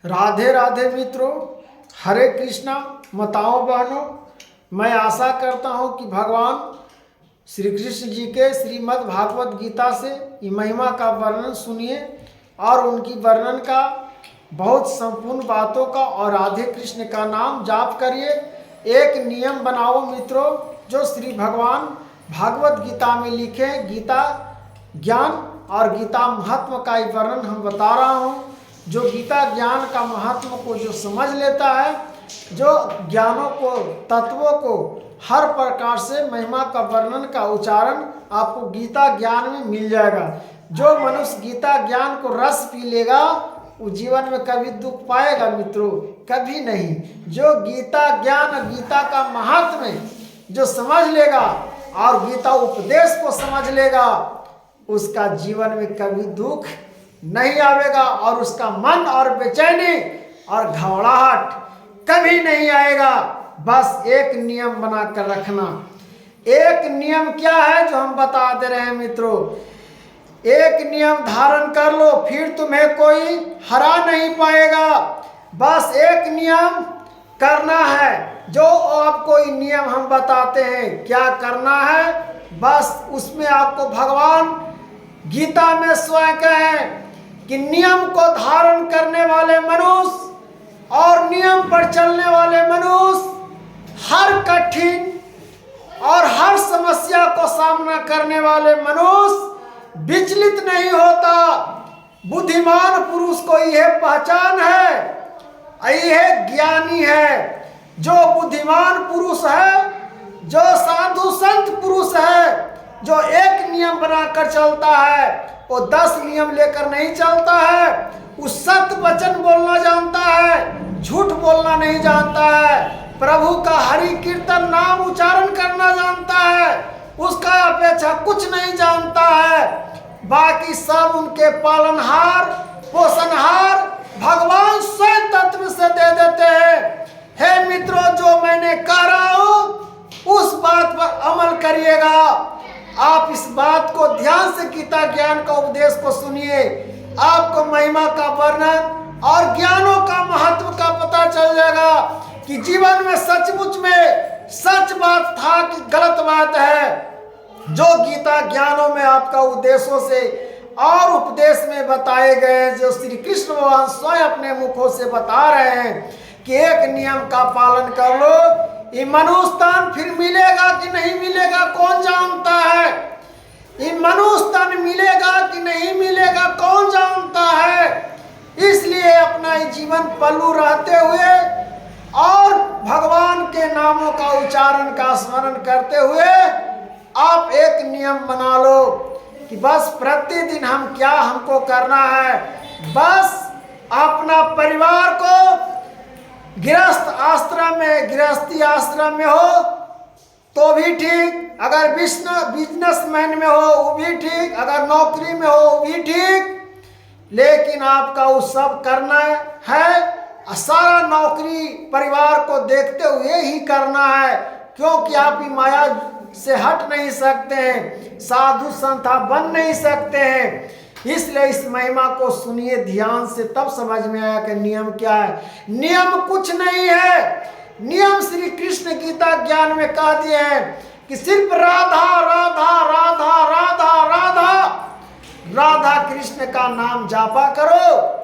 राधे राधे मित्रों, हरे कृष्णा माताओं बहनों। मैं आशा करता हूँ कि भगवान श्री कृष्ण जी के श्रीमद् भागवत गीता से ये महिमा का वर्णन सुनिए और उनकी वर्णन का बहुत संपूर्ण बातों का और राधे कृष्ण का नाम जाप करिए। एक नियम बनाओ मित्रों, जो श्री भगवान भागवत गीता में लिखे गीता ज्ञान और गीता महात्मा का ही वर्णन हम बता रहा हूँ। जो गीता ज्ञान का महात्मा को जो समझ लेता है, जो ज्ञानों को तत्वों को हर प्रकार से महिमा का वर्णन का उच्चारण आपको गीता ज्ञान में मिल जाएगा। जो मनुष्य गीता ज्ञान को रस पी लेगा वो जीवन में कभी दुख पाएगा मित्रों, कभी नहीं। जो गीता ज्ञान गीता का महात्म्य जो समझ लेगा और गीता उपदेश को समझ लेगा, उसका जीवन में कभी दुख नहीं आवेगा और उसका मन और बेचैनी और घबराहट कभी नहीं आएगा। बस एक नियम बना कर रखना। एक नियम क्या है जो हम बता दे रहे हैं मित्रों, एक नियम धारण कर लो, फिर तुम्हें कोई हरा नहीं पाएगा। बस एक नियम करना है, जो आपको नियम हम बताते हैं क्या करना है। बस उसमें आपको भगवान गीता में स्वयं कहें कि नियम को धारण करने वाले मनुष्य और नियम पर चलने वाले मनुष्य हर कठिन और हर समस्या को सामना करने वाले मनुष्य विचलित नहीं होता। बुद्धिमान पुरुष को यह पहचान है, यह ज्ञानी है। जो बुद्धिमान पुरुष है, जो साधु संत पुरुष है, जो एक नियम बनाकर चलता है, वो 10 नियम लेकर नहीं चलता है। वो सत्य वचन बोलना जानता है, झूठ बोलना नहीं जानता है। प्रभु का हरि कीर्तन नाम उच्चारण करना जानता है, उसका अपेक्षा कुछ नहीं जानता है। बाकी सब उनके पालनहार पोषणहार भगवान स्वयं तत्व से दे देते हैं। हे मित्रों, जो मैंने कह रहा हूं उस बात पर अमल करिएगा। आप इस बात को ध्यान से गीता ज्ञान का उपदेश को सुनिए, आपको महिमा का वर्णन और ज्ञानों का महत्व का पता चल जाएगा कि जीवन में सचमुच में सच बात था कि गलत बात है। जो गीता ज्ञानों में आपका उद्देश्यों से और उपदेश में बताए गए, जो श्री कृष्ण भगवान स्वयं अपने मुखों से बता रहे हैं कि एक नियम का पालन कर लो, ये मनुष्य तन फिर मिलेगा कि नहीं मिलेगा कौन जानता है। ये मनुष्य तन मिलेगा कि नहीं मिलेगा कौन जानता है। इसलिए अपना जीवन पल्लू रहते हुए और भगवान के नामों का उच्चारण का स्मरण करते हुए आप एक नियम बना लो कि बस प्रतिदिन हमको करना है। बस अपना परिवार को गृहस्थी आश्रम में हो तो भी ठीक, अगर बिजनेसमैन में हो वो भी ठीक, अगर नौकरी में हो वो भी ठीक, लेकिन आपका वो सब करना है। सारा नौकरी परिवार को देखते हुए ही करना है, क्योंकि आप ही माया से हट नहीं सकते हैं, साधु संत बन नहीं सकते हैं। इसलिए इस महिमा को सुनिए ध्यान से, तब समझ में आया कि नियम क्या है। नियम कुछ नहीं है। नियम श्री कृष्ण गीता ज्ञान में कह दिए हैं कि सिर्फ राधा राधा राधा राधा राधा राधा कृष्ण का नाम जापा करो।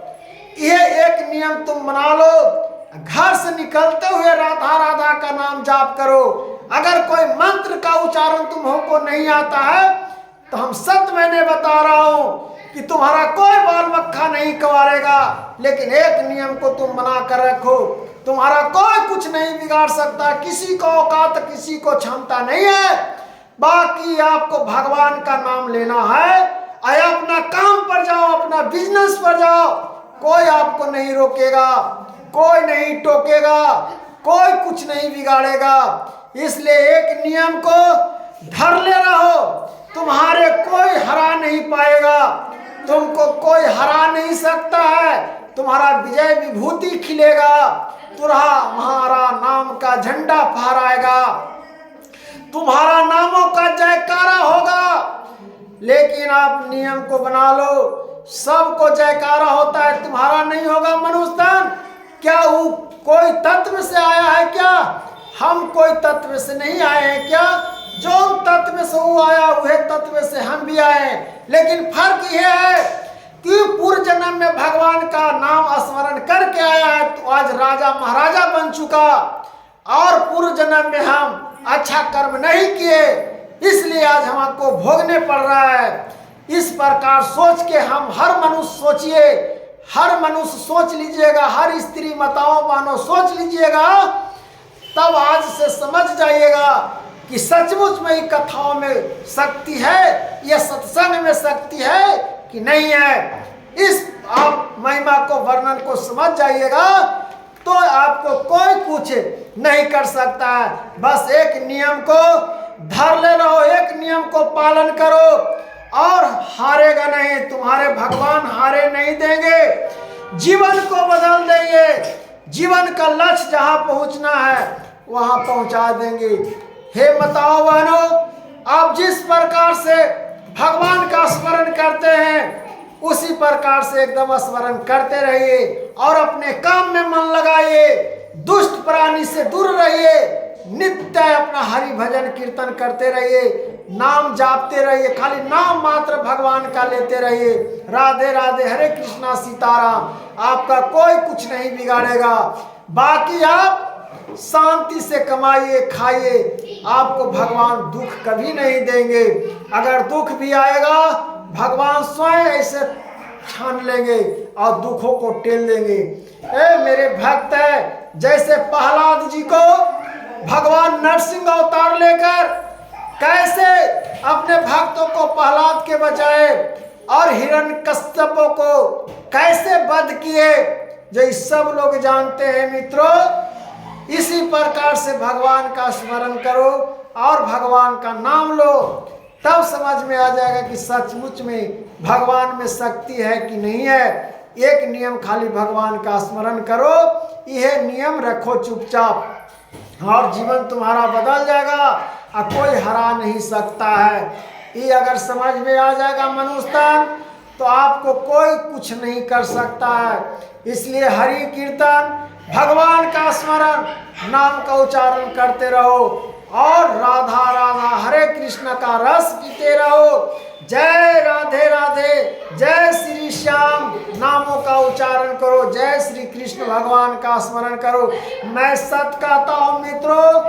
यह एक नियम तुम बना लो। घर से निकलते हुए राधा राधा का नाम जाप करो। अगर कोई मंत्र का उच्चारण तुमको नहीं आता है तो हम सत्य मैंने बता रहा हूं कि तुम्हारा कोई बाल मक्खा नहीं कवारेगा। लेकिन एक नियम को तुम बना कर रखो, तुम्हारा कोई कुछ नहीं बिगाड़ सकता। किसी को औकात, किसी को क्षमता नहीं है। बाकी आपको भगवान का नाम लेना है, अपना काम पर जाओ, अपना बिजनेस पर जाओ, कोई आपको नहीं रोकेगा, कोई नहीं टोकेगा, कोई कुछ नहीं बिगाड़ेगा। इसलिए एक नियम को धर ले रहो, तुम्हारे कोई हरा नहीं पाएगा, तुमको कोई हरा नहीं सकता है। तुम्हारा विजय विभूति खिलेगा, तुम्हारा नाम का झंडा फहराएगा, तुम्हारा नामों का जयकारा होगा। लेकिन आप नियम को बना लो, सबको जयकारा होता है, तुम्हारा नहीं होगा मनुष्य तन। क्या वो कोई तत्व से आया है क्या? हम कोई तत्व से नहीं आए हैं क्या? जो तत्व से वो आया वह तत्व से हम भी आए। लेकिन फर्क यह है कि पूर्व जन्म में भगवान का नाम स्मरण करके आया है तो आज राजा महाराजा बन चुका, और पूर्व जन्म में हम अच्छा कर्म नहीं किए इसलिए आज हमको भोगने पड़ रहा है। इस प्रकार सोच के हम हर मनुष्य सोचिए, हर मनुष्य सोच लीजिएगा, हर स्त्री माताओं बहनों सोच लीजिएगा, तब आज से समझ जाइएगा कि सचमुच में ही कथाओं में शक्ति है, यह सत्संग में शक्ति है कि नहीं है। इस आप महिमा को वर्णन को समझ जाइएगा तो आपको कोई कुछ नहीं कर सकता है। बस एक नियम को धर ले रहो, एक नियम को पालन करो और हारेगा नहीं, तुम्हारे भगवान हारे नहीं देंगे, जीवन को बदल देंगे, जीवन का लक्ष्य जहाँ पहुँचना है वहाँ पहुँचा देंगे। हे माताओं बहनों, आप जिस प्रकार से भगवान का स्मरण करते हैं उसी प्रकार से एकदम स्मरण करते रहिए और अपने काम में मन लगाइए, दुष्ट प्राणी से दूर रहिए, नित्य अपना हरि भजन कीर्तन करते रहिए, नाम जापते रहिए, खाली नाम मात्र भगवान का लेते रहिए। राधे राधे, हरे कृष्णा, सीताराम। आपका कोई कुछ नहीं बिगाड़ेगा। बाकी आप शांति से कमाइए, खाइए, आपको भगवान दुख कभी नहीं देंगे। अगर दुख भी आएगा भगवान स्वयं ऐसे छान लेंगे और दुखों को टेल देंगे। मेरे भक्त है, जैसे प्रहलाद जी को भगवान नरसिंह अवतार लेकर कैसे अपने भक्तों को प्रहलाद के बचाए और हिरण्यकश्यपों को कैसे वध किए, जो सब लोग जानते हैं मित्रों। इसी प्रकार से भगवान का स्मरण करो और भगवान का नाम लो, तब समझ में आ जाएगा कि सचमुच में भगवान में शक्ति है कि नहीं है। एक नियम खाली भगवान का स्मरण करो, यह नियम रखो चुपचाप और जीवन तुम्हारा बदल जाएगा और कोई हरा नहीं सकता है। ये अगर समझ में आ जाएगा मनुष्य तन, तो आपको कोई कुछ नहीं कर सकता है। इसलिए हरि कीर्तन, भगवान का स्मरण, नाम का उच्चारण करते रहो और राधा राधा हरे कृष्ण का रस पीते रहो। जय राधे राधे, जय श्री श्याम नामों का उच्चारण करो, जय श्री कृष्ण भगवान का स्मरण करो। मैं सत्य कहता हूँ मित्रों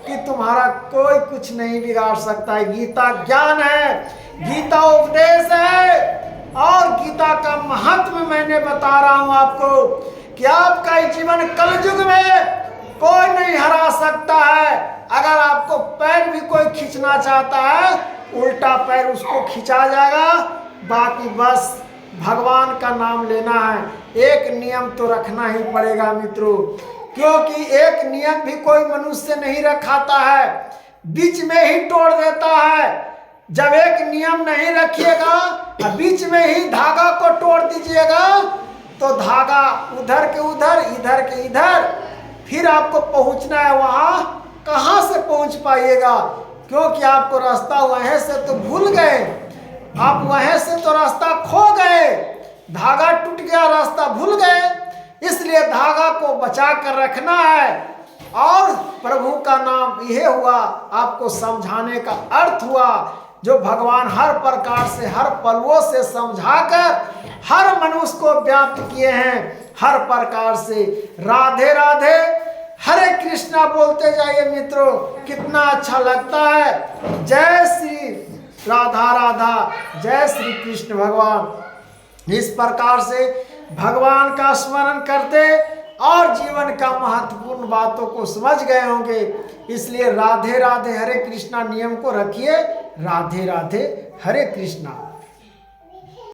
कि तुम्हारा कोई कुछ नहीं बिगाड़ सकता है। गीता ज्ञान है, गीता उपदेश है और गीता का महत्व मैंने बता रहा हूँ आपको कि आपका जीवन कलयुग में कोई नहीं हरा सकता है। अगर आपको पैर भी कोई खींचना चाहता है, उल्टा पैर उसको खींचा जाएगा। बाकी बस भगवान का नाम लेना है। एक नियम तो रखना ही पड़ेगा मित्रों, क्योंकि एक नियम भी कोई मनुष्य नहीं रखाता है, बीच में ही तोड़ देता है। जब एक नियम नहीं रखिएगा, बीच में ही धागा को तोड़ दीजिएगा, तो धागा उधर के उधर, इधर के इधर, फिर आपको पहुंचना है वहाँ, कहाँ से पहुंच पाइएगा? क्योंकि आपको रास्ता वहीं से तो भूल गए, आप वहीं से तो रास्ता खो गए, धागा टूट गया, रास्ता भूल गए। इसलिए धागा को बचा कर रखना है और प्रभु का नाम यह हुआ, आपको समझाने का अर्थ हुआ, जो भगवान हर प्रकार से, हर पलों से समझाकर हर मनुष्य को व्याप्त किए हैं, हर प्रकार से। राधे राधे, हरे कृष्णा बोलते जाइए मित्रों, कितना अच्छा लगता है। जय श्री राधा राधा, जय श्री कृष्ण भगवान। इस प्रकार से भगवान का स्मरण करते और जीवन का महत्वपूर्ण बातों को समझ गए होंगे। इसलिए राधे राधे हरे कृष्णा नियम को रखिए। राधे राधे हरे कृष्णा।